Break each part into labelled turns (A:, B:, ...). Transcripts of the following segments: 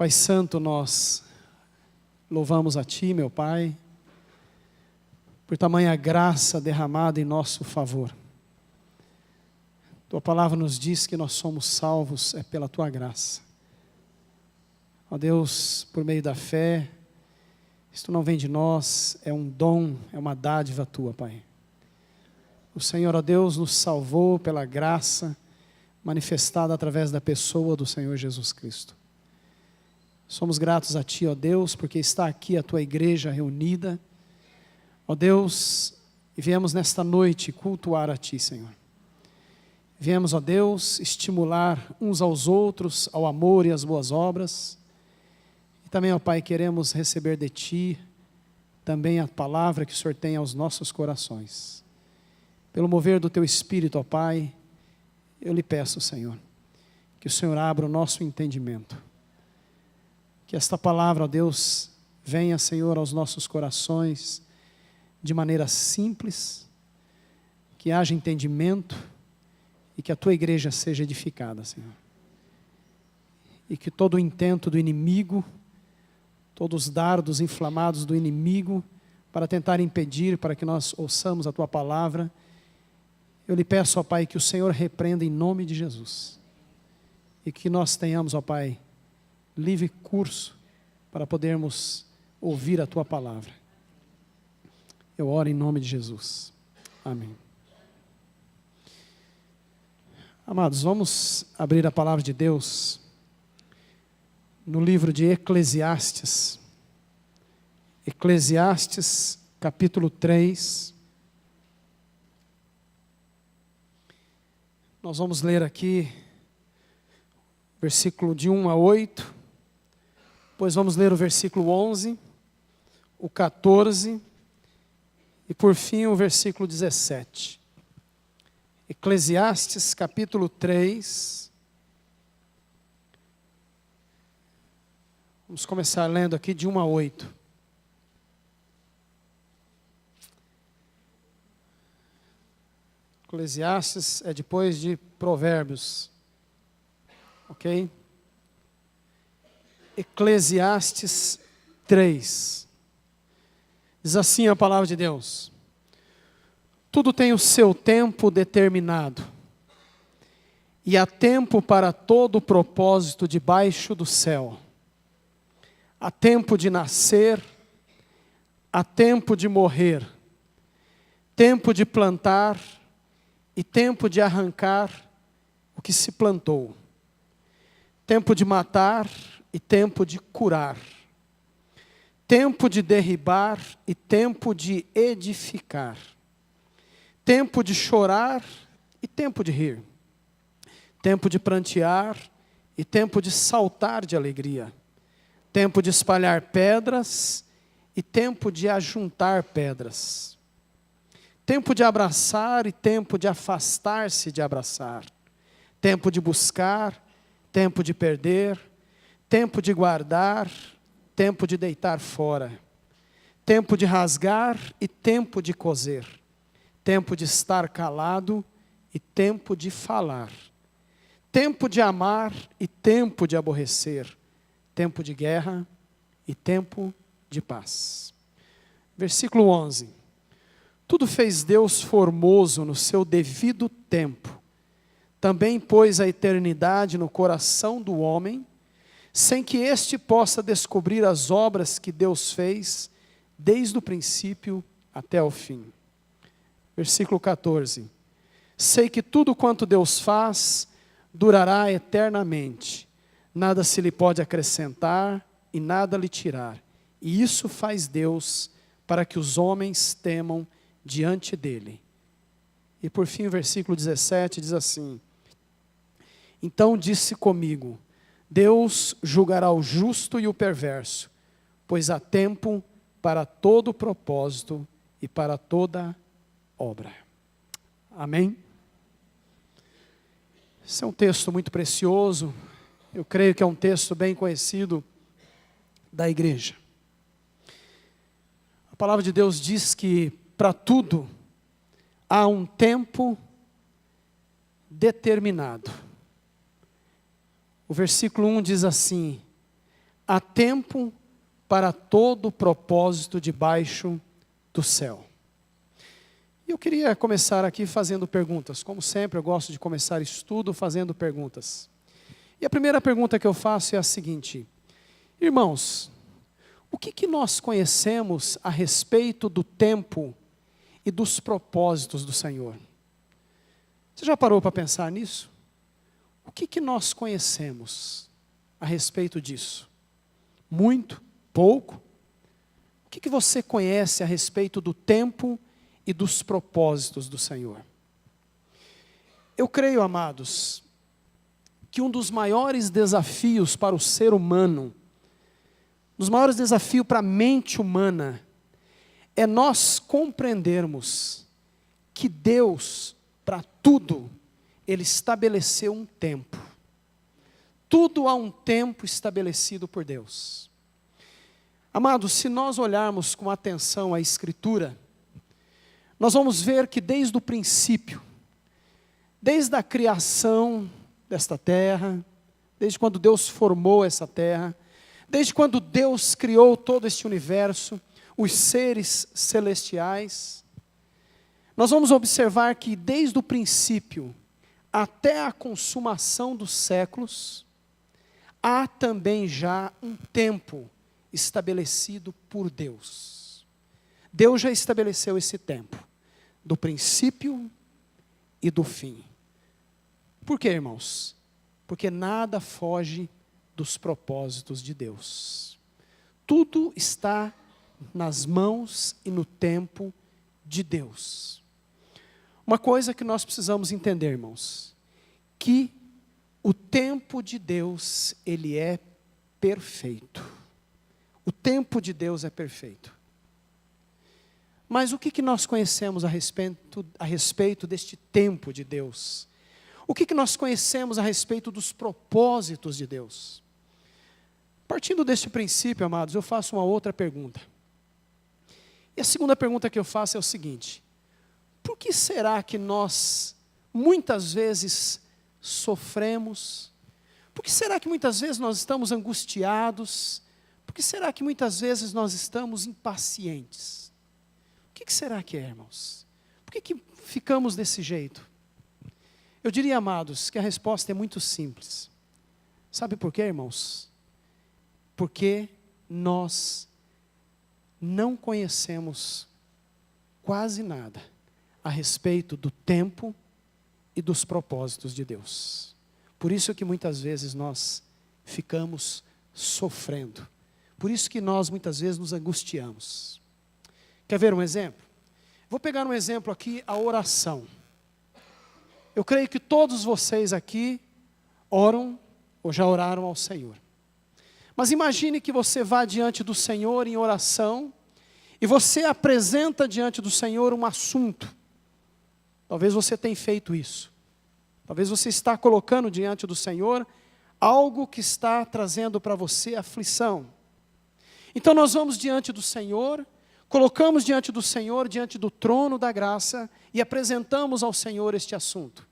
A: Pai Santo, nós louvamos a Ti, meu Pai, por tamanha graça derramada em nosso favor. Tua palavra nos diz que nós somos salvos pela Tua graça. Ó Deus, por meio da fé, isto não vem de nós, é um dom, é uma dádiva Tua, Pai. O Senhor, ó Deus, nos salvou pela graça manifestada através da pessoa do Senhor Jesus Cristo. Somos gratos a Ti, ó Deus, porque está aqui a Tua igreja reunida. Ó Deus, e viemos nesta noite cultuar a Ti, Senhor. Viemos, ó Deus, estimular uns aos outros ao amor e às boas obras. E também, ó Pai, queremos receber de Ti também a palavra que o Senhor tem aos nossos corações. Pelo mover do Teu Espírito, ó Pai, eu lhe peço, Senhor, que o Senhor abra o nosso entendimento. Que esta palavra, ó Deus, venha, Senhor, aos nossos corações de maneira simples, que haja entendimento e que a Tua igreja seja edificada, Senhor. E que todo o intento do inimigo, todos os dardos inflamados do inimigo para tentar impedir, para que nós ouçamos a Tua palavra, eu lhe peço, ó Pai, que o Senhor repreenda em nome de Jesus. E que nós tenhamos, ó Pai, livre curso para podermos ouvir a Tua palavra. Eu oro em nome de Jesus. Amém. Amados, vamos abrir a palavra de Deus no livro de Eclesiastes. Eclesiastes, capítulo 3. Nós vamos ler aqui versículo de 1 a 8, depois vamos ler o versículo 11, o 14 e por fim o versículo 17. Eclesiastes capítulo 3. Vamos começar lendo aqui de 1 a 8. Eclesiastes é depois de Provérbios. Ok? Eclesiastes 3. Diz assim a palavra de Deus: tudo tem o seu tempo determinado, e há tempo para todo o propósito debaixo do céu. Há tempo de nascer, há tempo de morrer, tempo de plantar e tempo de arrancar o que se plantou, tempo de matar e tempo de curar, tempo de derribar e tempo de edificar, tempo de chorar e tempo de rir, tempo de prantear e tempo de saltar de alegria, tempo de espalhar pedras e tempo de ajuntar pedras, tempo de abraçar e tempo de afastar-se de abraçar, tempo de buscar, tempo de perder, tempo de guardar, tempo de deitar fora, tempo de rasgar e tempo de coser, tempo de estar calado e tempo de falar, tempo de amar e tempo de aborrecer, tempo de guerra e tempo de paz. Versículo 11. Tudo fez Deus formoso no seu devido tempo. Também pôs a eternidade no coração do homem, sem que este possa descobrir as obras que Deus fez, desde o princípio até o fim. Versículo 14. Sei que tudo quanto Deus faz, durará eternamente. Nada se lhe pode acrescentar e nada lhe tirar. E isso faz Deus para que os homens temam diante dele. E por fim o versículo 17 diz assim: então disse comigo, Deus julgará o justo e o perverso, pois há tempo para todo propósito e para toda obra. Amém? Esse é um texto muito precioso, eu creio que é um texto bem conhecido da igreja. A palavra de Deus diz que para tudo há um tempo determinado. O versículo 1 diz assim: há tempo para todo propósito debaixo do céu. E eu queria começar aqui fazendo perguntas. Como sempre, eu gosto de começar estudo fazendo perguntas. E a primeira pergunta que eu faço é a seguinte: irmãos, o que nós conhecemos a respeito do tempo e dos propósitos do Senhor? Você já parou para pensar nisso? O que nós conhecemos a respeito disso? Muito? Pouco? O que você conhece a respeito do tempo e dos propósitos do Senhor? Eu creio, amados, que um dos maiores desafios para o ser humano, um dos maiores desafios para a mente humana, é nós compreendermos que Deus, para tudo, Ele estabeleceu um tempo. Tudo há um tempo estabelecido por Deus. Amados, se nós olharmos com atenção a Escritura, nós vamos ver que desde o princípio, desde a criação desta terra, desde quando Deus formou essa terra, desde quando Deus criou todo este universo, os seres celestiais, nós vamos observar que desde o princípio até a consumação dos séculos, há também já um tempo estabelecido por Deus. Deus já estabeleceu esse tempo, do princípio e do fim. Por quê, irmãos? Porque nada foge dos propósitos de Deus. Tudo está nas mãos e no tempo de Deus. Uma coisa que nós precisamos entender, irmãos, que o tempo de Deus, ele é perfeito. O tempo de Deus é perfeito. Mas o que nós conhecemos a respeito deste tempo de Deus? O que nós conhecemos a respeito dos propósitos de Deus? Partindo deste princípio, amados, eu faço uma outra pergunta. E a segunda pergunta que eu faço é o seguinte: por que será que nós, muitas vezes, sofremos? Por que será que muitas vezes nós estamos angustiados? Por que será que muitas vezes nós estamos impacientes? O que será que é, irmãos? Por que ficamos desse jeito? Eu diria, amados, que a resposta é muito simples. Sabe por quê, irmãos? Porque nós não conhecemos quase nada a respeito do tempo e dos propósitos de Deus. Por isso que muitas vezes nós ficamos sofrendo. Por isso que nós muitas vezes nos angustiamos. Quer ver um exemplo? Vou pegar um exemplo aqui, a oração. Eu creio que todos vocês aqui oram ou já oraram ao Senhor. Mas imagine que você vá diante do Senhor em oração e você apresenta diante do Senhor um assunto. Talvez você tenha feito isso. Talvez você está colocando diante do Senhor algo que está trazendo para você aflição. Então nós vamos diante do Senhor, colocamos diante do Senhor, diante do trono da graça, e apresentamos ao Senhor este assunto.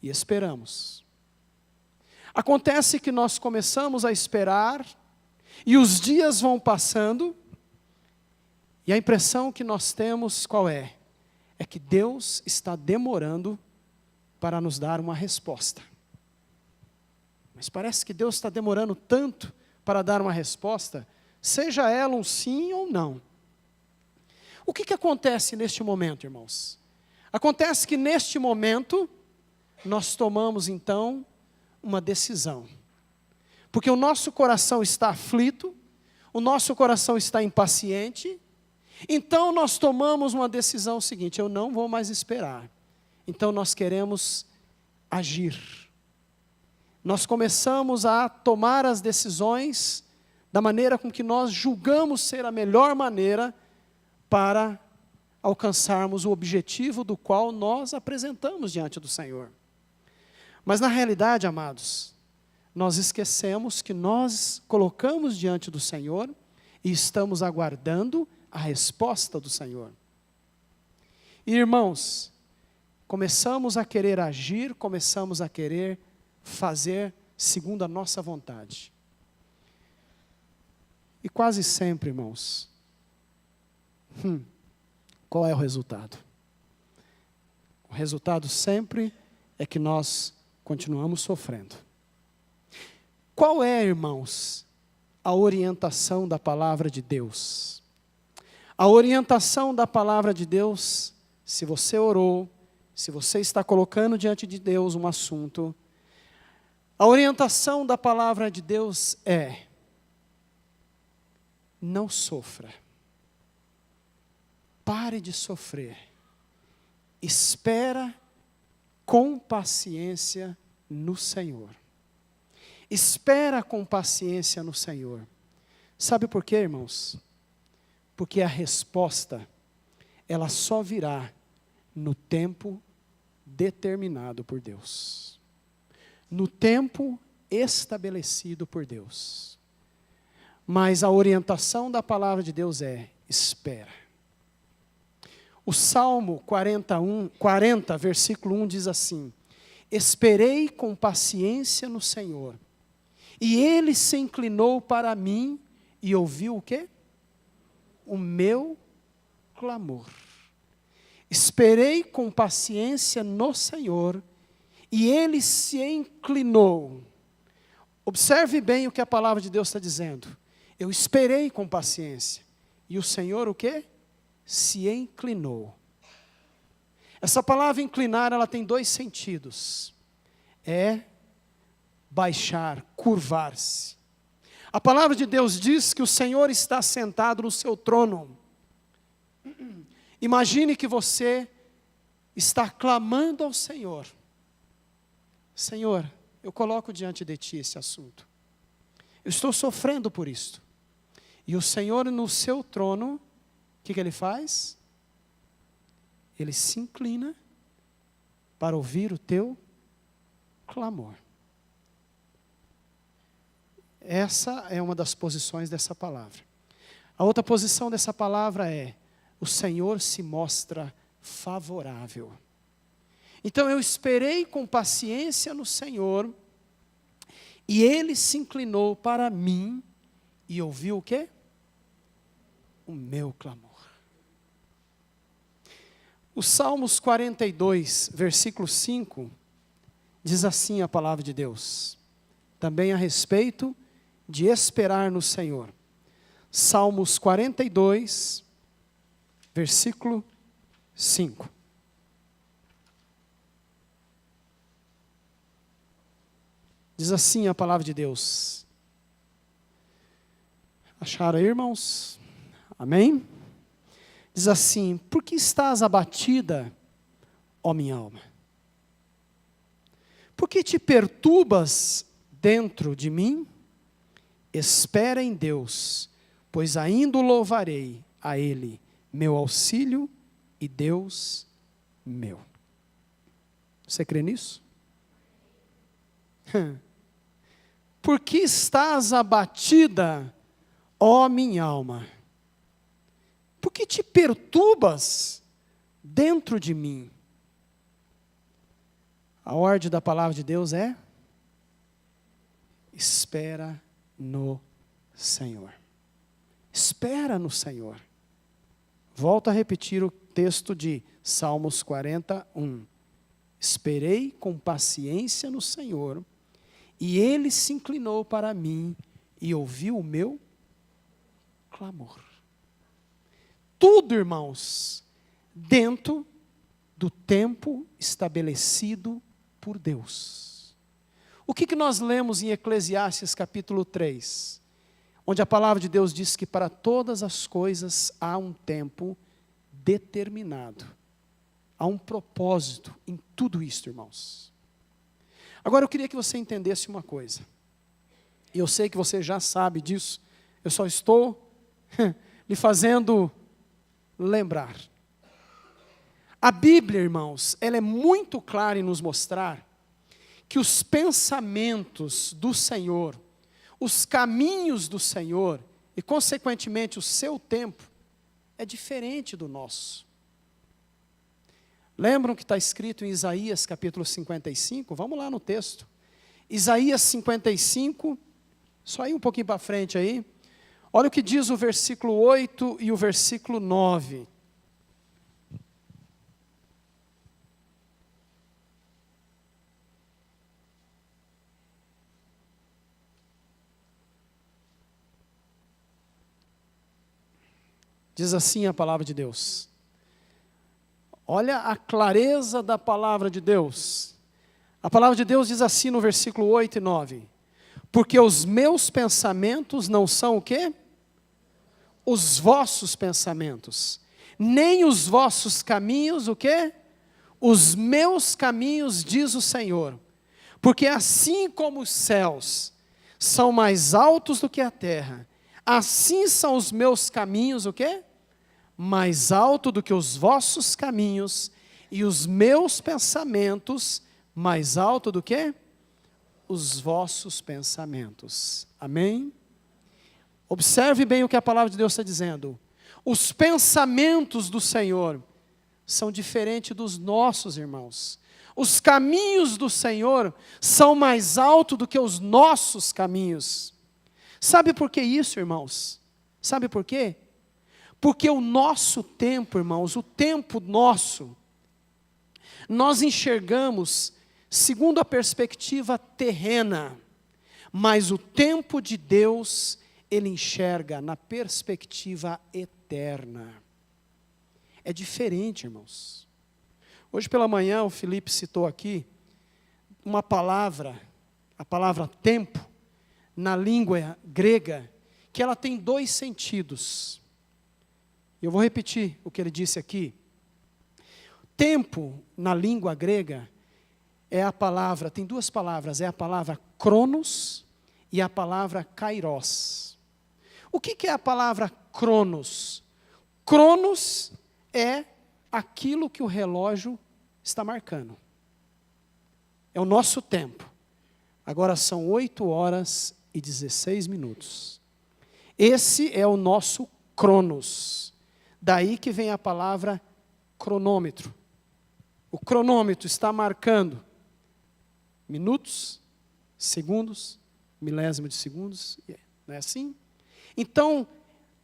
A: E esperamos. Acontece que nós começamos a esperar, e os dias vão passando, e a impressão que nós temos qual é? É que Deus está demorando para nos dar uma resposta. Mas parece que Deus está demorando tanto para dar uma resposta, seja ela um sim ou não. O que acontece neste momento, irmãos? Acontece que neste momento, nós tomamos então uma decisão. Porque o nosso coração está aflito, o nosso coração está impaciente, então nós tomamos uma decisão seguinte: eu não vou mais esperar. Então nós queremos agir. Nós começamos a tomar as decisões da maneira com que nós julgamos ser a melhor maneira para alcançarmos o objetivo do qual nós apresentamos diante do Senhor. Mas na realidade, amados, nós esquecemos que nós colocamos diante do Senhor e estamos aguardando a resposta do Senhor. E, irmãos, começamos a querer agir, começamos a querer fazer segundo a nossa vontade. E quase sempre, irmãos, qual é o resultado? O resultado sempre é que nós continuamos sofrendo. Qual é, irmãos, a orientação da palavra de Deus? A orientação da palavra de Deus, se você orou, se você está colocando diante de Deus um assunto, a orientação da palavra de Deus é: não sofra. Pare de sofrer. Espera com paciência no Senhor. Espera com paciência no Senhor. Sabe por quê, irmãos? Porque a resposta, ela só virá no tempo determinado por Deus. No tempo estabelecido por Deus. Mas a orientação da palavra de Deus é: espera. O Salmo 40, versículo 1 diz assim: esperei com paciência no Senhor, e Ele se inclinou para mim e ouviu o quê? O meu clamor. Esperei com paciência no Senhor, e Ele se inclinou. Observe bem o que a palavra de Deus está dizendo. Eu esperei com paciência, e o Senhor o quê? Se inclinou. Essa palavra inclinar, ela tem dois sentidos. É baixar, curvar-se. A palavra de Deus diz que o Senhor está sentado no seu trono. Imagine que você está clamando ao Senhor. Senhor, eu coloco diante de Ti esse assunto. Eu estou sofrendo por isto. E o Senhor no seu trono, o que Ele faz? Ele se inclina para ouvir o teu clamor. Essa é uma das posições dessa palavra. A outra posição dessa palavra é: o Senhor se mostra favorável. Então eu esperei com paciência no Senhor, e Ele se inclinou para mim e ouviu o quê? O meu clamor. O Salmos 42, versículo 5, diz assim a palavra de Deus, também a respeito de esperar no Senhor. Salmos 42, versículo 5. Diz assim a palavra de Deus. Acharam aí, irmãos? Amém? Diz assim: por que estás abatida, ó minha alma? Por que te perturbas dentro de mim? Espera em Deus, pois ainda o louvarei a Ele, meu auxílio e Deus meu. Você crê nisso? Por que estás abatida, ó minha alma? Por que te perturbas dentro de mim? A ordem da palavra de Deus é: espera no Senhor. Espera no Senhor. Volto a repetir o texto de Salmos 41. Esperei com paciência no Senhor, e Ele se inclinou para mim e ouviu o meu clamor. Tudo, irmãos, dentro do tempo estabelecido por Deus. O que nós lemos em Eclesiastes capítulo 3? Onde a palavra de Deus diz que para todas as coisas há um tempo determinado. Há um propósito em tudo isso, irmãos. Agora eu queria que você entendesse uma coisa. E eu sei que você já sabe disso. Eu só estou lhe fazendo lembrar. A Bíblia, irmãos, ela é muito clara em nos mostrar que os pensamentos do Senhor, os caminhos do Senhor e, consequentemente, o seu tempo é diferente do nosso. Lembram que está escrito em Isaías capítulo 55? Vamos lá no texto. Isaías 55, só ir um pouquinho para frente aí. Olha o que diz o versículo 8 e o versículo 9. Diz assim a palavra de Deus. Olha a clareza da palavra de Deus. A palavra de Deus diz assim no versículo 8 e 9. Porque os meus pensamentos não são o quê? Os vossos pensamentos. Nem os vossos caminhos, o quê? Os meus caminhos, diz o Senhor. Porque assim como os céus são mais altos do que a terra, assim são os meus caminhos, o quê? Mais alto do que os vossos caminhos, e os meus pensamentos mais alto do que os vossos pensamentos. Amém? Observe bem o que a palavra de Deus está dizendo. Os pensamentos do Senhor são diferentes dos nossos, irmãos. Os caminhos do Senhor são mais altos do que os nossos caminhos. Sabe por que isso, irmãos? Sabe por quê? Porque o nosso tempo, irmãos, o tempo nosso, nós enxergamos segundo a perspectiva terrena, mas o tempo de Deus, Ele enxerga na perspectiva eterna. É diferente, irmãos. Hoje pela manhã o Felipe citou aqui uma palavra, a palavra tempo, na língua grega, que ela tem dois sentidos. Eu vou repetir o que ele disse aqui. Tempo, na língua grega, é a palavra, tem duas palavras, é a palavra cronos e a palavra kairos. O que é a palavra cronos? Cronos é aquilo que o relógio está marcando. É o nosso tempo. Agora são 8h16. Esse é o nosso cronos. Daí que vem a palavra cronômetro. O cronômetro está marcando minutos, segundos, milésimo de segundos, não é assim? Então,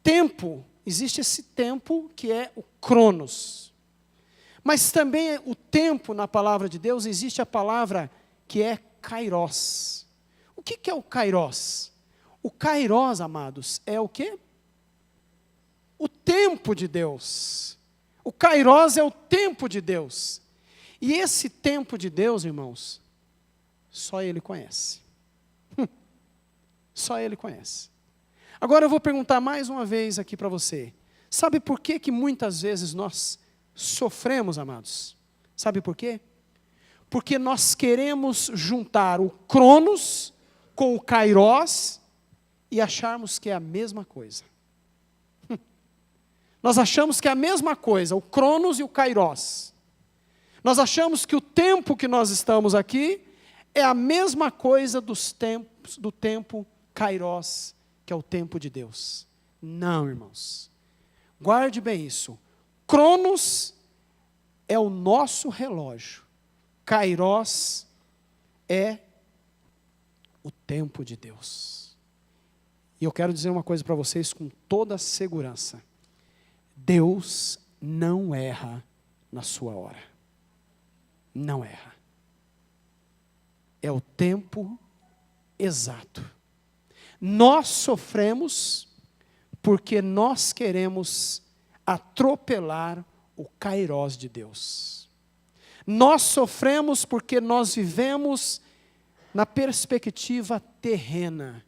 A: tempo, existe esse tempo que é o cronos. Mas também o tempo na palavra de Deus, existe a palavra que é kairos. O que é o kairos? O kairos, amados, é o quê? O tempo de Deus. O kairos é o tempo de Deus. E esse tempo de Deus, irmãos, só Ele conhece. Só Ele conhece. Agora eu vou perguntar mais uma vez aqui para você. Sabe por que muitas vezes nós sofremos, amados? Sabe por quê? Porque nós queremos juntar o cronos com o kairos e acharmos que é a mesma coisa. Nós achamos que é a mesma coisa, o cronos e o kairos. Nós achamos que o tempo que nós estamos aqui é a mesma coisa do tempo kairos, que é o tempo de Deus. Não, irmãos. Guarde bem isso. Cronos é o nosso relógio. Kairos é o tempo de Deus. E eu quero dizer uma coisa para vocês com toda segurança. Deus não erra na sua hora. Não erra. É o tempo exato. Nós sofremos porque nós queremos atropelar o kairos de Deus. Nós sofremos porque nós vivemos na perspectiva terrena.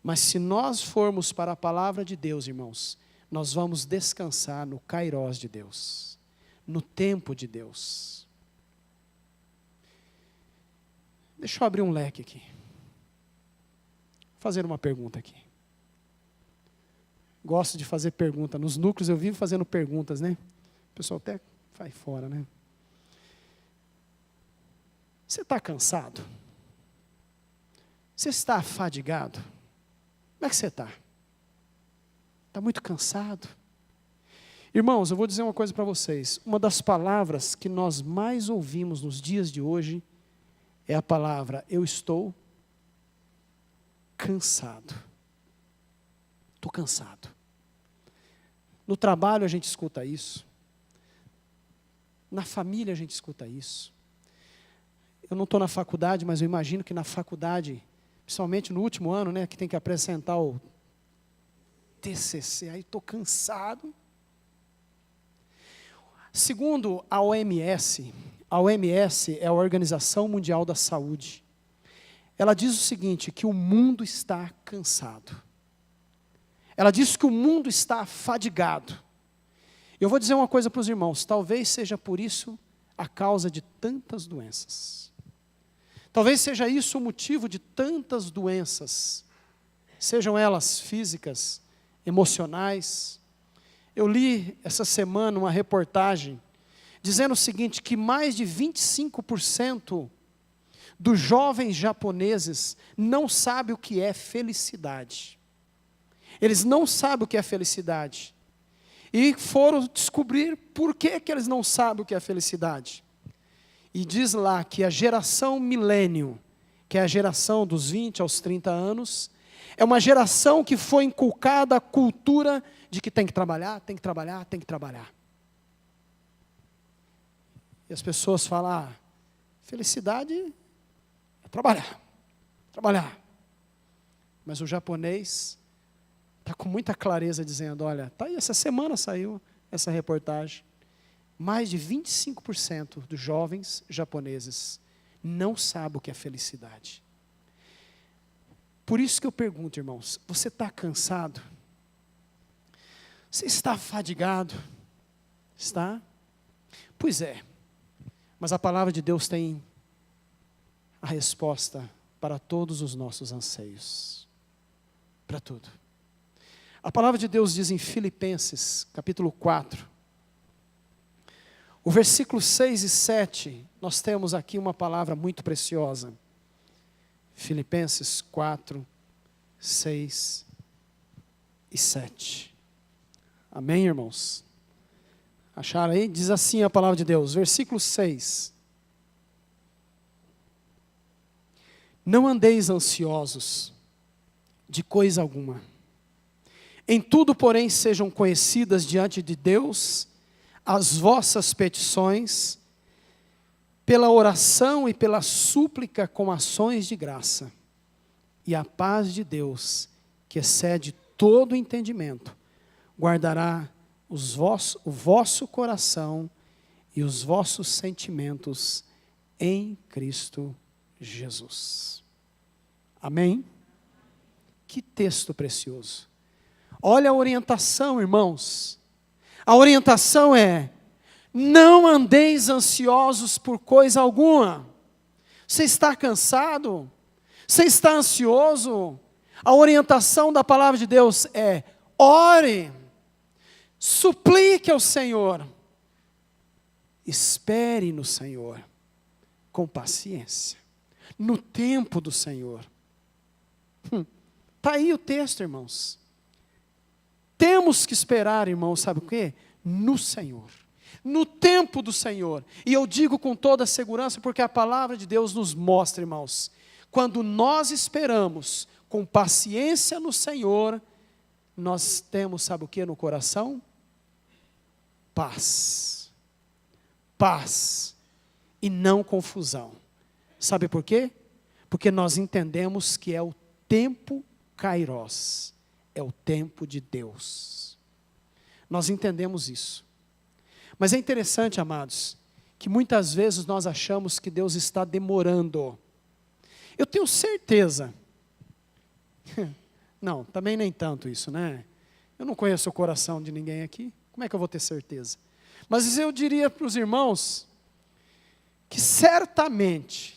A: Mas se nós formos para a palavra de Deus, irmãos, nós vamos descansar no kairos de Deus, no tempo de Deus. Deixa eu abrir um leque aqui. Vou fazer uma pergunta aqui. Gosto de fazer pergunta. Nos núcleos eu vivo fazendo perguntas, né? O pessoal até vai fora, né? Você está cansado? Você está afadigado? Como é que você está? Está muito cansado? Irmãos, eu vou dizer uma coisa para vocês. Uma das palavras que nós mais ouvimos nos dias de hoje é a palavra: eu estou cansado. Estou cansado. No trabalho a gente escuta isso. Na família a gente escuta isso. Eu não estou na faculdade, mas eu imagino que na faculdade, principalmente no último ano, né, que tem que apresentar o TCC, aí estou cansado. Segundo a OMS é a Organização Mundial da Saúde. Ela diz o seguinte, que o mundo está cansado. Ela diz que o mundo está afadigado. Eu vou dizer uma coisa para os irmãos, talvez seja por isso a causa de tantas doenças. Talvez seja isso o motivo de tantas doenças, sejam elas físicas, emocionais. Eu li essa semana uma reportagem dizendo o seguinte, que mais de 25% dos jovens japoneses não sabem o que é felicidade. Eles não sabem o que é felicidade. E foram descobrir por que eles não sabem o que é felicidade. E diz lá que a geração milênio, que é a geração dos 20 aos 30 anos, é uma geração que foi inculcada a cultura de que tem que trabalhar, tem que trabalhar, tem que trabalhar. E as pessoas falam, felicidade é trabalhar, trabalhar. Mas o japonês está com muita clareza dizendo, olha, tá aí, essa semana saiu essa reportagem, mais de 25% dos jovens japoneses não sabem o que é felicidade. Por isso que eu pergunto, irmãos, você está cansado? Você está fadigado? Está? Pois é, mas a palavra de Deus tem a resposta para todos os nossos anseios, para tudo. A palavra de Deus diz em Filipenses, capítulo 4, o versículo 6 e 7, nós temos aqui uma palavra muito preciosa. Filipenses 4, 6 e 7. Amém, irmãos? Acharam aí? Diz assim a palavra de Deus, versículo 6. Não andeis ansiosos de coisa alguma. Em tudo, porém, sejam conhecidas diante de Deus as vossas petições, pela oração e pela súplica com ações de graça. E a paz de Deus, que excede todo entendimento, guardará o vosso coração e os vossos sentimentos em Cristo Jesus. Amém? Que texto precioso. Olha a orientação, irmãos. A orientação é, não andeis ansiosos por coisa alguma. Você está cansado? Você está ansioso? A orientação da palavra de Deus é, ore, suplique ao Senhor, espere no Senhor, com paciência, no tempo do Senhor. Está aí o texto, irmãos. Temos que esperar, irmãos, sabe o quê? No Senhor, no tempo do Senhor. E eu digo com toda a segurança, porque a palavra de Deus nos mostra, irmãos, quando nós esperamos com paciência no Senhor, nós temos, sabe o que no coração? Paz. Paz e não confusão. Sabe por quê? Porque nós entendemos que é o tempo Kairos, é o tempo de Deus. Nós entendemos isso. Mas é interessante, amados, que muitas vezes nós achamos que Deus está demorando. Eu tenho certeza. Não, também nem tanto isso, né? Eu não conheço o coração de ninguém aqui. Como é que eu vou ter certeza? Mas eu diria para os irmãos que certamente,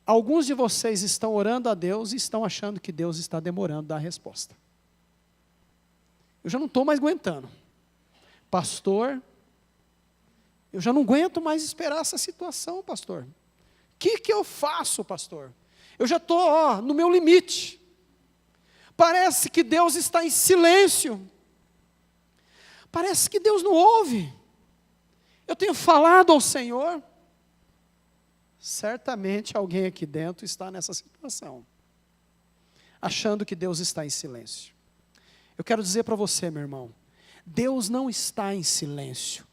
A: alguns de vocês estão orando a Deus e estão achando que Deus está demorando a dar a resposta. Eu já não estou mais aguentando. Pastor, eu já não aguento mais esperar essa situação, pastor. O que eu faço, pastor? Eu já estou no meu limite. Parece que Deus está em silêncio. Parece que Deus não ouve. Eu tenho falado ao Senhor. Certamente alguém aqui dentro está nessa situação. achando que Deus está em silêncio. Eu quero dizer para você, meu irmão, Deus não está em silêncio.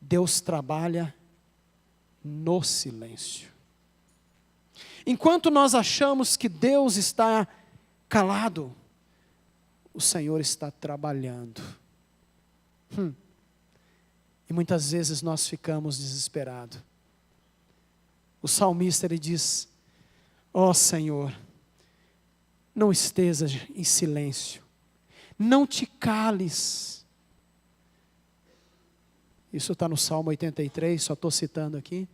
A: Deus trabalha no silêncio. Enquanto nós achamos que Deus está calado, o Senhor está trabalhando. E muitas vezes nós ficamos desesperados. O salmista, ele diz: ó Senhor, não estejas em silêncio, não te cales. Isso está no Salmo 83, só estou citando aqui.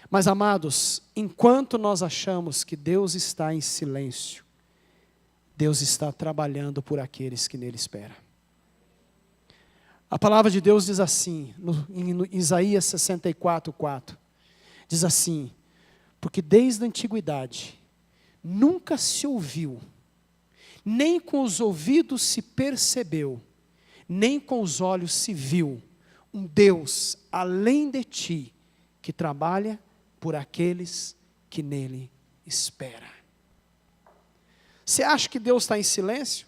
A: Mas amados, enquanto nós achamos que Deus está em silêncio, Deus está trabalhando por aqueles que nele esperam. A palavra de Deus diz assim, em Isaías 64:4, diz assim: porque desde a antiguidade nunca se ouviu, nem com os ouvidos se percebeu, nem com os olhos se viu, um Deus além de ti, que trabalha por aqueles que nele esperam. Você acha que Deus está em silêncio?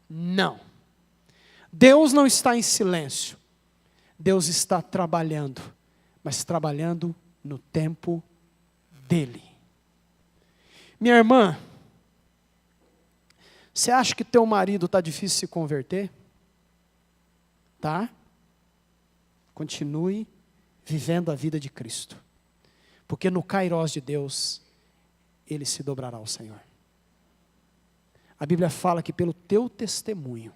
A: Não. Deus não está em silêncio. Deus está trabalhando, mas trabalhando no tempo dele. Minha irmã, você acha que teu marido está difícil de se converter? Tá? Continue vivendo a vida de Cristo. Porque no Kairós de Deus, ele se dobrará ao Senhor. A Bíblia fala que pelo teu testemunho,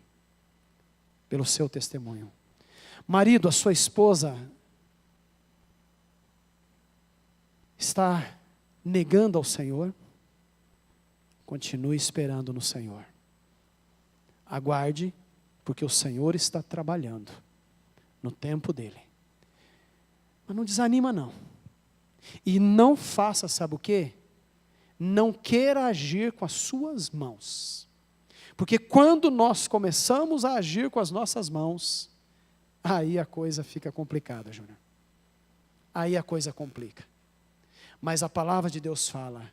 A: pelo seu testemunho. Marido, a sua esposa está negando ao Senhor, continue esperando no Senhor. Aguarde, porque o Senhor está trabalhando no tempo dele. Mas não desanima não. E não faça, sabe o quê? Não queira agir com as suas mãos. Porque quando nós começamos a agir com as nossas mãos, aí a coisa fica complicada, Júnior. Aí a coisa complica. Mas a palavra de Deus fala: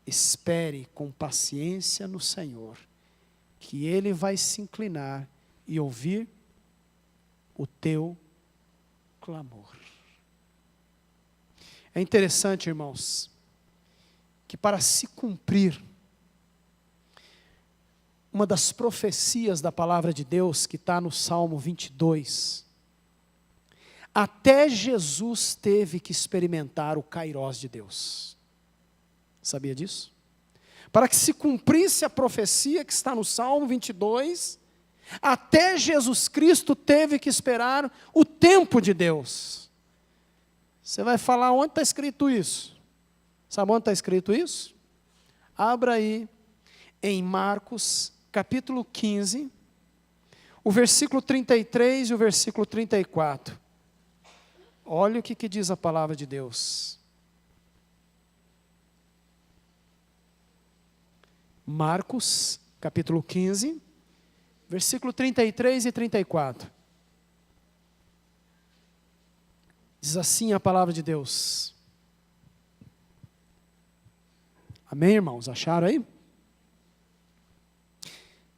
A: espere com paciência no Senhor, que Ele vai se inclinar e ouvir o teu clamor. É interessante, irmãos, que para se cumprir uma das profecias da palavra de Deus, que está no Salmo 22, até Jesus teve que experimentar o Kairós de Deus. Sabia disso? Para que se cumprisse a profecia que está no Salmo 22, até Jesus Cristo teve que esperar o tempo de Deus. Você vai falar onde está escrito isso? Sabe onde está escrito isso? Abra aí em Marcos, capítulo 15, o versículo 33 e o versículo 34. Olha o que diz a palavra de Deus. Marcos, capítulo 15, versículo 33 e 34. Diz assim a palavra de Deus. Amém, irmãos? Acharam aí?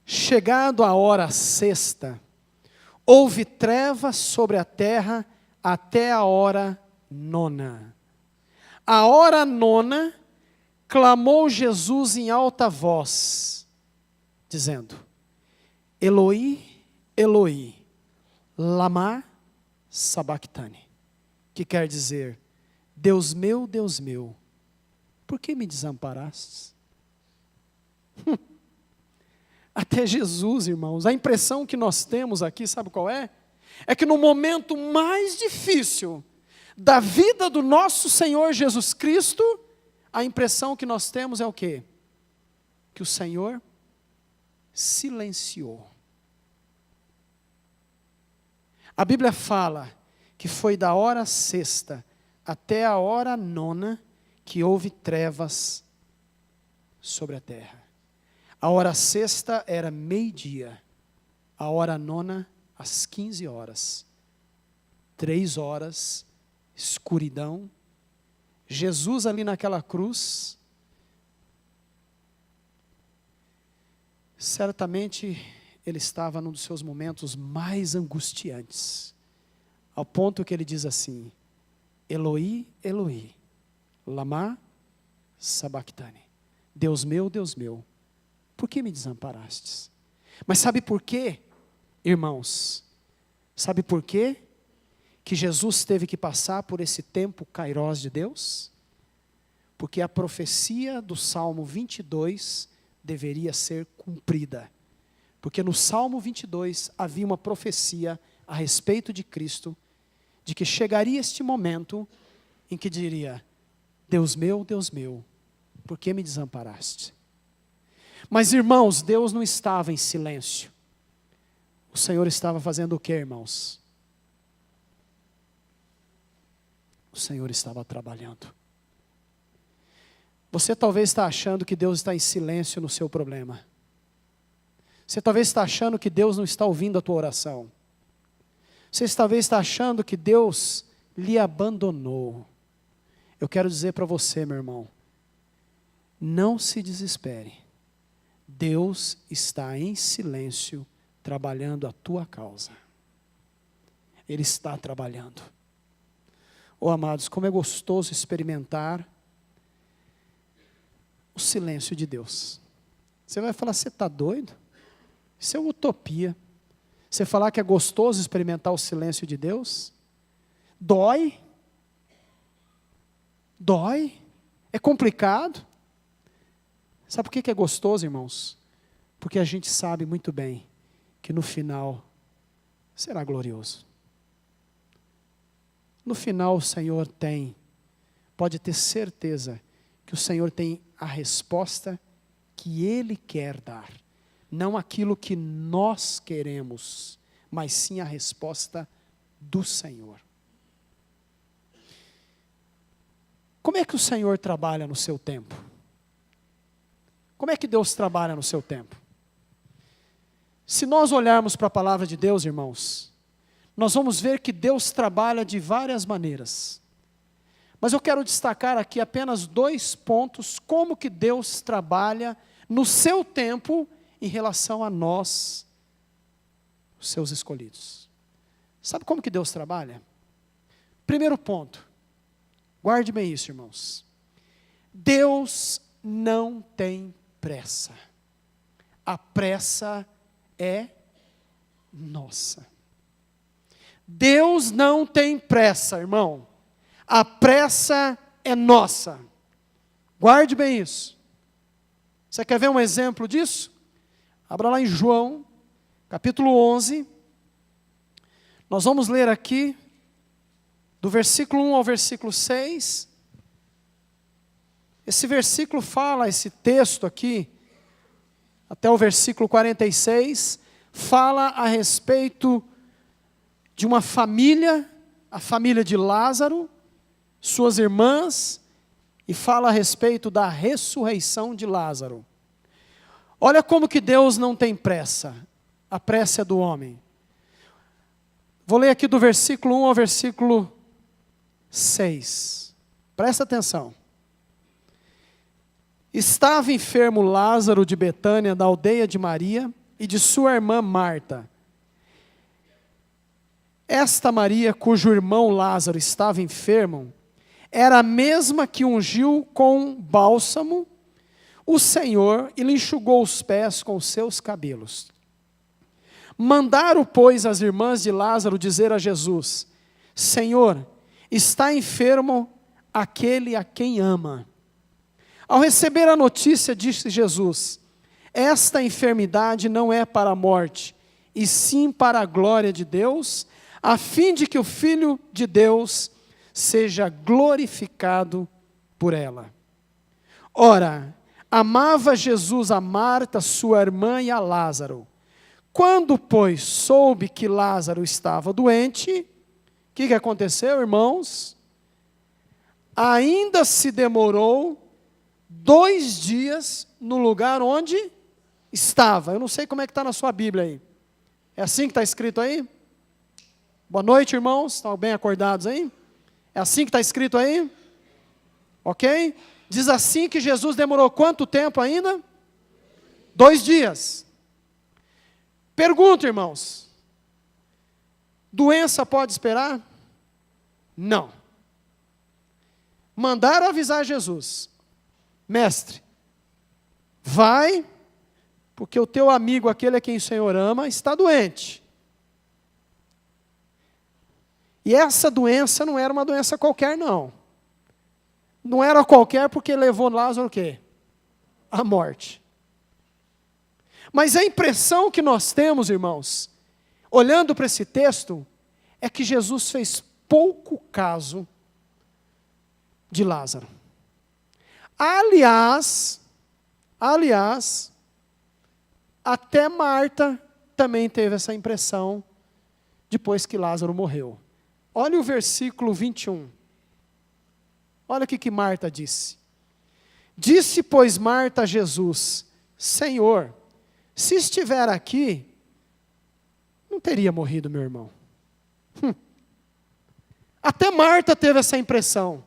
A: Chegado a hora sexta, houve trevas sobre a terra até a hora nona. A hora nona, clamou Jesus em alta voz, dizendo: Eloi, Eloi, lama sabachthani. Que quer dizer: Deus meu, por que me desamparastes? Até Jesus, irmãos, a impressão que nós temos aqui, sabe qual é? É que no momento mais difícil da vida do nosso Senhor Jesus Cristo, a impressão que nós temos é o quê? Que o Senhor silenciou. A Bíblia fala que foi da hora sexta até a hora nona que houve trevas sobre a terra. A hora sexta era meio-dia, a hora nona às 15 horas. 3 horas, escuridão. Jesus ali naquela cruz, Certamente ele estava num dos seus momentos mais angustiantes, ao ponto que ele diz assim: Eloi, Eloi, lama sabachthani. Deus meu, por que me desamparastes? Mas sabe por quê, irmãos? Sabe por quê que Jesus teve que passar por esse tempo kairós de Deus? Porque a profecia do Salmo 22 deveria ser cumprida. Porque no Salmo 22 havia uma profecia a respeito de Cristo, de que chegaria este momento em que diria: Deus meu, por que me desamparaste? Mas irmãos, Deus não estava em silêncio. O Senhor estava fazendo o que, irmãos? O Senhor estava trabalhando. Você talvez está achando que Deus está em silêncio no seu problema. Você talvez está achando que Deus não está ouvindo a tua oração. Você talvez está achando que Deus lhe abandonou. Eu quero dizer para você, meu irmão, não se desespere. Deus está em silêncio, trabalhando a tua causa. Ele está trabalhando. Oh, amados, como é gostoso experimentar o silêncio de Deus. Você vai falar: você está doido? Isso é uma utopia. Você falar que é gostoso experimentar o silêncio de Deus? Dói. Dói. É complicado. Sabe por que é gostoso, irmãos? Porque a gente sabe muito bem que no final será glorioso. No final o Senhor pode ter certeza que o Senhor tem a resposta que Ele quer dar. Não aquilo que nós queremos, mas sim a resposta do Senhor. Como é que o Senhor trabalha no seu tempo? Como é que Deus trabalha no seu tempo? Se nós olharmos para a palavra de Deus, irmãos, nós vamos ver que Deus trabalha de várias maneiras. Mas eu quero destacar aqui apenas 2 pontos, como que Deus trabalha no seu tempo em relação a nós, os seus escolhidos. Sabe como que Deus trabalha? Primeiro ponto, guarde bem isso, irmãos. Deus não tem pressa. A pressa é nossa. Deus não tem pressa, irmão. A pressa é nossa. Guarde bem isso. Você quer ver um exemplo disso? Abra lá em João, capítulo 11. Nós vamos ler aqui, do versículo 1 ao versículo 6. Esse versículo fala, esse texto aqui, até o versículo 46, fala a respeito de uma família, a família de Lázaro, suas irmãs, e fala a respeito da ressurreição de Lázaro. Olha como que Deus não tem pressa. A pressa é do homem. Vou ler aqui do versículo 1 ao versículo 6. Presta atenção. Estava enfermo Lázaro de Betânia, da aldeia de Maria, e de sua irmã Marta. Esta Maria, cujo irmão Lázaro estava enfermo, era a mesma que ungiu com bálsamo o Senhor e lhe enxugou os pés com os seus cabelos. Mandaram, pois, as irmãs de Lázaro dizer a Jesus: Senhor, está enfermo aquele a quem ama. Ao receber a notícia, disse Jesus: esta enfermidade não é para a morte, e sim para a glória de Deus, a fim de que o Filho de Deus seja glorificado por ela. Ora, amava Jesus a Marta, sua irmã, e a Lázaro. Quando, pois, soube que Lázaro estava doente, o que aconteceu, irmãos? Ainda se demorou 2 dias no lugar onde estava. Eu não sei como é que está na sua Bíblia aí. É assim que está escrito aí? Boa noite, irmãos. Estão bem acordados aí? É assim que está escrito aí? Ok? Diz assim que Jesus demorou quanto tempo ainda? 2 dias. Pergunta, irmãos: doença pode esperar? Não. Mandaram avisar Jesus: mestre, vai, porque o teu amigo, aquele a quem o Senhor ama, está doente. E essa doença não era uma doença qualquer, não. Não era qualquer porque levou Lázaro o quê? À morte. Mas a impressão que nós temos, irmãos, olhando para esse texto, é que Jesus fez pouco caso de Lázaro. Aliás, até Marta também teve essa impressão depois que Lázaro morreu. Olha o versículo 21. Olha o que Marta disse. Disse, pois, Marta a Jesus: Senhor, se estiver aqui, não teria morrido meu irmão. Até Marta teve essa impressão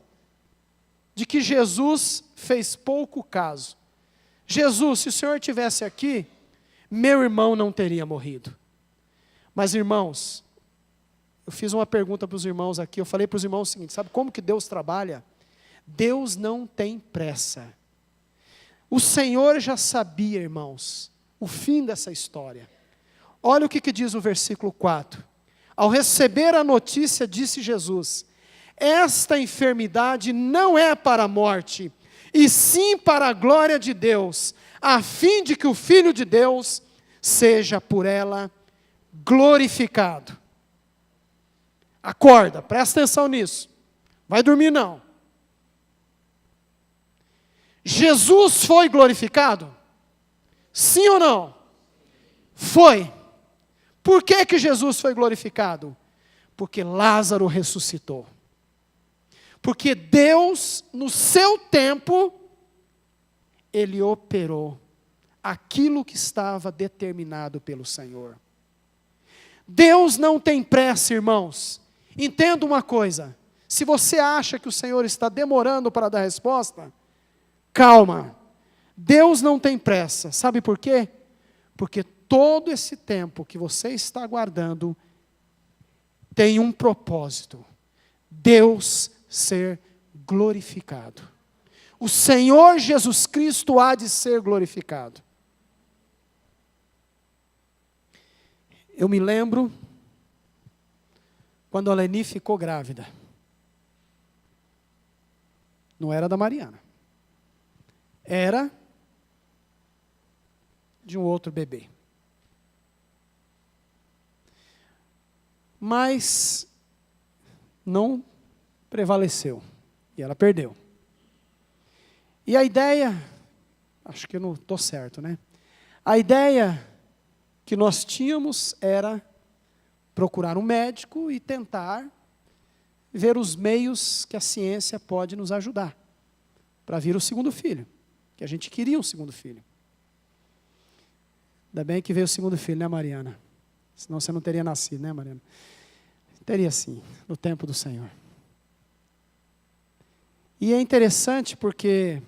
A: de que Jesus fez pouco caso. Jesus, se o Senhor estivesse aqui, meu irmão não teria morrido. Mas, irmãos, eu fiz uma pergunta para os irmãos aqui, eu falei para os irmãos o seguinte: sabe como que Deus trabalha? Deus não tem pressa. O Senhor já sabia, irmãos, o fim dessa história. Olha o que diz o versículo 4. Ao receber a notícia, disse Jesus: esta enfermidade não é para a morte, e sim para a glória de Deus, a fim de que o Filho de Deus seja por ela glorificado. Acorda, presta atenção nisso. Vai dormir não. Jesus foi glorificado? Sim ou não? Foi. Por que Jesus foi glorificado? Porque Lázaro ressuscitou. Porque Deus, no seu tempo, Ele operou aquilo que estava determinado pelo Senhor. Deus não tem pressa, irmãos. Entenda uma coisa: se você acha que o Senhor está demorando para dar resposta, calma. Deus não tem pressa. Sabe por quê? Porque todo esse tempo que você está aguardando tem um propósito: Deus ser glorificado. O Senhor Jesus Cristo há de ser glorificado. Eu me lembro quando a Leni ficou grávida. Não era da Mariana. Era de um outro bebê. Mas não prevaleceu. E ela perdeu. E a ideia, acho que eu não estou certo, né? A ideia que nós tínhamos era procurar um médico e tentar ver os meios que a ciência pode nos ajudar para vir o segundo filho, que a gente queria um segundo filho. Ainda bem que veio o segundo filho, né, Mariana? Senão você não teria nascido, né, Mariana? Teria sim, no tempo do Senhor. E é interessante porque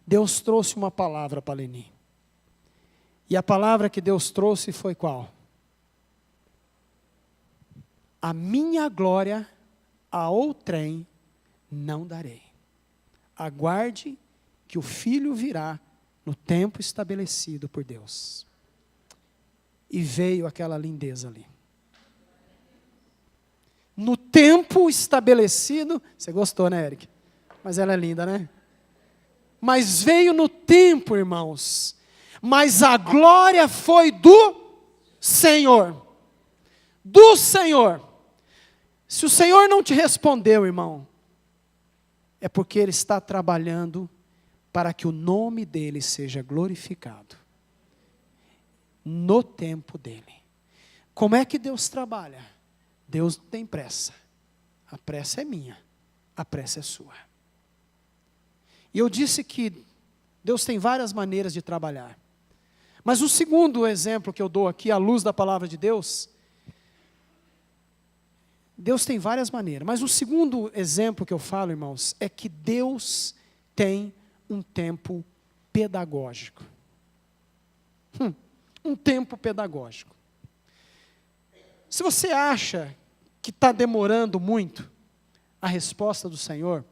A: Deus trouxe uma palavra para Leni. E a palavra que Deus trouxe foi qual? A minha glória a outrem não darei. Aguarde que o filho virá no tempo estabelecido por Deus. E veio aquela lindeza ali. No tempo estabelecido, você gostou, né, Eric? Mas ela é linda, né? Mas veio no tempo, irmãos. Mas a glória foi do Senhor. Do Senhor. Se o Senhor não te respondeu, irmão, é porque Ele está trabalhando para que o nome dEle seja glorificado. No tempo dEle. Como é que Deus trabalha? Deus não tem pressa. A pressa é minha. A pressa é sua. E eu disse que Deus tem várias maneiras de trabalhar. Mas o segundo exemplo que eu dou aqui, à luz da palavra de Deus, Deus tem várias maneiras. Mas o segundo exemplo que eu falo, irmãos, é que Deus tem um tempo pedagógico. Um tempo pedagógico. Se você acha que está demorando muito a resposta do Senhor,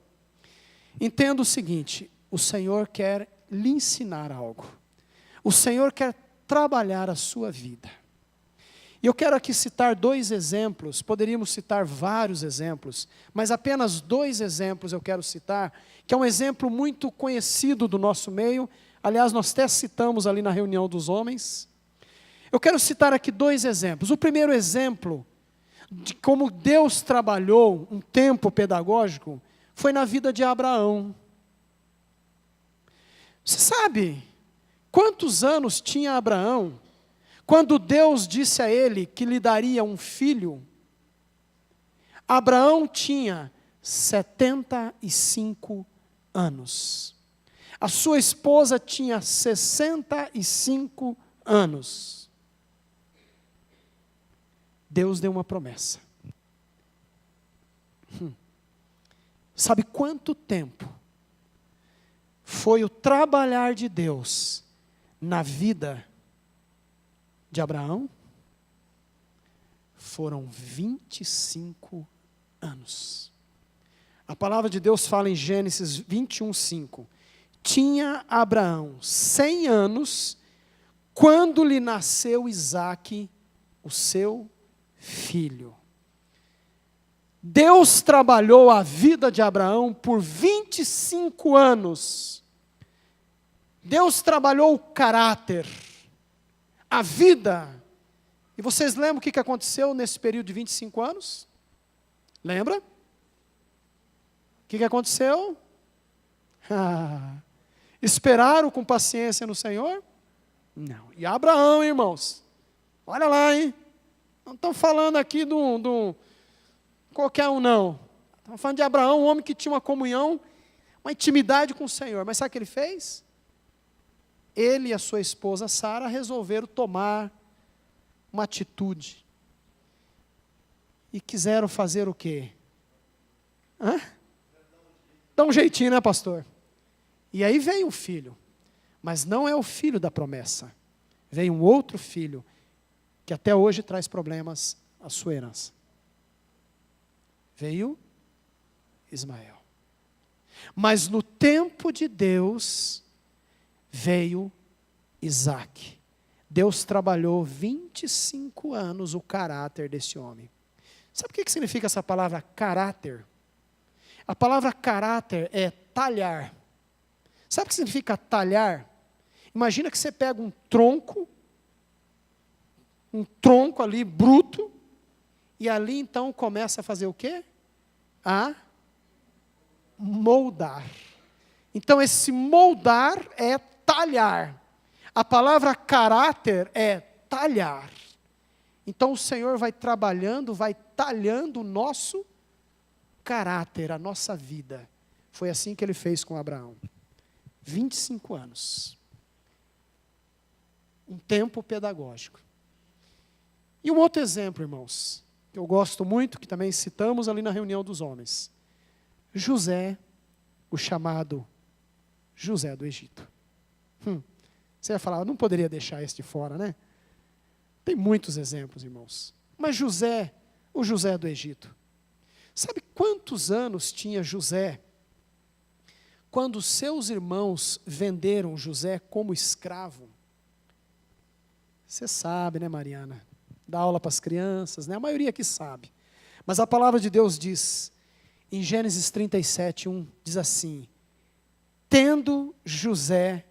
A: entenda o seguinte: o Senhor quer lhe ensinar algo. O Senhor quer trabalhar a sua vida. E eu quero aqui citar 2 exemplos, poderíamos citar vários exemplos, mas apenas 2 exemplos eu quero citar, que é um exemplo muito conhecido do nosso meio, aliás, nós até citamos ali na reunião dos homens. Eu quero citar aqui 2 exemplos. O primeiro exemplo de como Deus trabalhou um tempo pedagógico foi na vida de Abraão. Você sabe quantos anos tinha Abraão quando Deus disse a ele que lhe daria um filho? Abraão tinha 75 anos. A sua esposa tinha 65 anos. Deus deu uma promessa. Sabe quanto tempo foi o trabalhar de Deus na vida de Abraão? Foram 25 anos. A palavra de Deus fala em Gênesis 21:5. Tinha Abraão 100 anos quando lhe nasceu Isaque, o seu filho. Deus trabalhou a vida de Abraão por 25 anos. Deus trabalhou o caráter, a vida. E vocês lembram o que aconteceu nesse período de 25 anos? Lembra? O que aconteceu? Esperaram com paciência no Senhor? Não. E Abraão, irmãos, olha lá, hein? Não estão falando aqui do qualquer um, não. Estamos falando de Abraão, um homem que tinha uma comunhão, uma intimidade com o Senhor. Mas sabe o que ele fez? Ele e a sua esposa Sara resolveram tomar uma atitude. E quiseram fazer o quê? Dá um jeitinho, né, pastor? E aí veio um filho. Mas não é o filho da promessa. Veio um outro filho, que até hoje traz problemas à sua herança. Veio Ismael. Mas no tempo de Deus, veio Isaque. Deus trabalhou 25 anos o caráter desse homem. Sabe o que significa essa palavra caráter? A palavra caráter é talhar. Sabe o que significa talhar? Imagina que você pega um tronco ali bruto, e ali então começa a fazer o quê? A moldar. Então esse moldar é talhar. A palavra caráter é talhar. Então o Senhor vai trabalhando, vai talhando o nosso caráter, a nossa vida. Foi assim que Ele fez com Abraão. 25 anos. Um tempo pedagógico. E um outro exemplo, irmãos, que eu gosto muito, que também citamos ali na reunião dos homens. José, o chamado José do Egito. Você vai falar, não poderia deixar esse de fora, né? Tem muitos exemplos, irmãos. Mas José, o José do Egito. Sabe quantos anos tinha José quando seus irmãos venderam José como escravo? Você sabe, né, Mariana? Dá aula para as crianças, né? A maioria aqui sabe. Mas a palavra de Deus diz, em Gênesis 37:1, diz assim: tendo José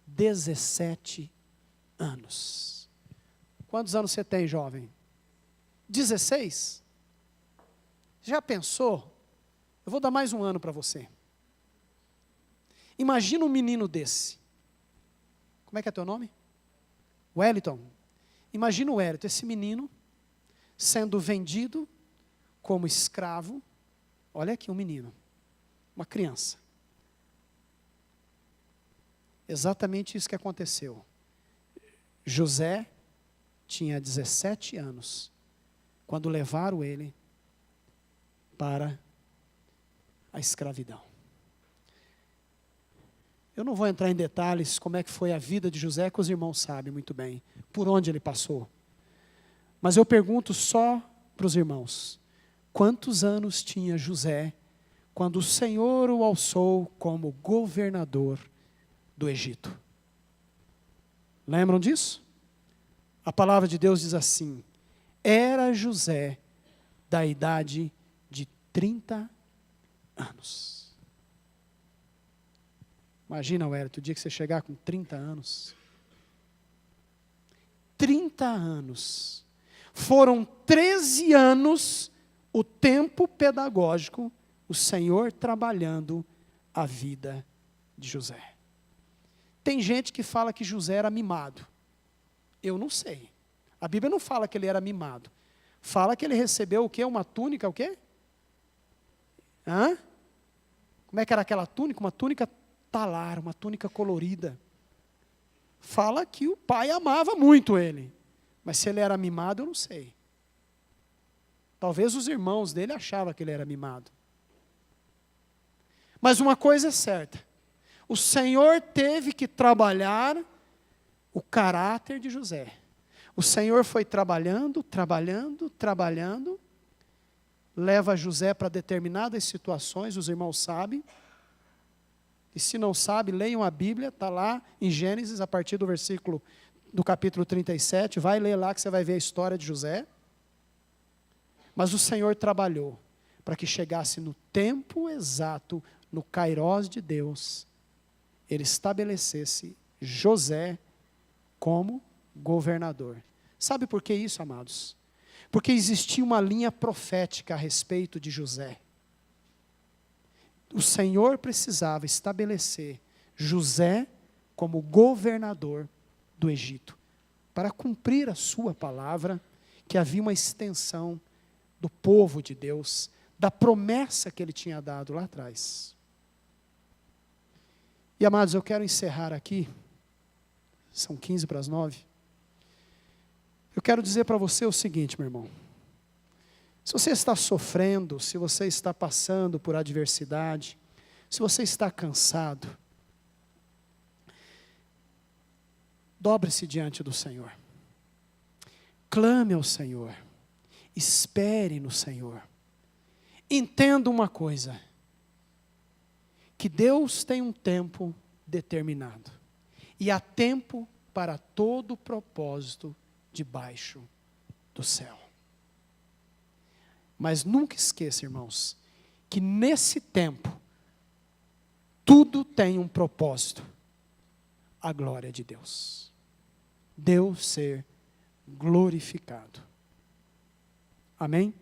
A: 17 anos. Quantos anos você tem, jovem? 16? Já pensou? Eu vou dar mais um ano para você. Imagina um menino desse. Como é que é teu nome? Wellington. Imagina o Wellington, esse menino, sendo vendido como escravo. Olha aqui um menino, uma criança. Exatamente isso que aconteceu. José tinha 17 anos quando levaram ele para a escravidão. Eu não vou entrar em detalhes como é que foi a vida de José, que os irmãos sabem muito bem, por onde ele passou. Mas eu pergunto só para os irmãos, quantos anos tinha José quando o Senhor o alçou como governador do Egito? Lembram disso? A palavra de Deus diz assim: era José da idade de 30 anos. Imagina, Wellington, o dia que você chegar com 30 anos. 30 anos. Foram 13 anos o tempo pedagógico, o Senhor trabalhando a vida de José. Tem gente que fala que José era mimado. Eu não sei. A Bíblia não fala que ele era mimado. Fala que ele recebeu o quê? Uma túnica, o quê? Hã? Como é que era aquela túnica? Uma túnica talar, uma túnica colorida. Fala que o pai amava muito ele. Mas se ele era mimado, eu não sei. Talvez os irmãos dele achavam que ele era mimado. Mas uma coisa é certa. O Senhor teve que trabalhar o caráter de José. O Senhor foi trabalhando, leva José para determinadas situações, os irmãos sabem. E se não sabe, leiam a Bíblia, está lá em Gênesis, a partir do capítulo 37, vai ler lá que você vai ver a história de José. Mas o Senhor trabalhou para que chegasse no tempo exato, no kairós de Deus, ele estabelecesse José como governador. Sabe por que isso, amados? Porque existia uma linha profética a respeito de José. O Senhor precisava estabelecer José como governador do Egito, para cumprir a sua palavra, que havia uma extensão do povo de Deus, da promessa que ele tinha dado lá atrás. E amados, eu quero encerrar aqui, são 8:45. Eu quero dizer para você o seguinte, meu irmão. Se você está sofrendo, se você está passando por adversidade, se você está cansado, dobre-se diante do Senhor. Clame ao Senhor. Espere no Senhor. Entenda uma coisa, que Deus tem um tempo determinado. E há tempo para todo propósito debaixo do céu. Mas nunca esqueça, irmãos, que nesse tempo, tudo tem um propósito. A glória de Deus. Deus ser glorificado. Amém?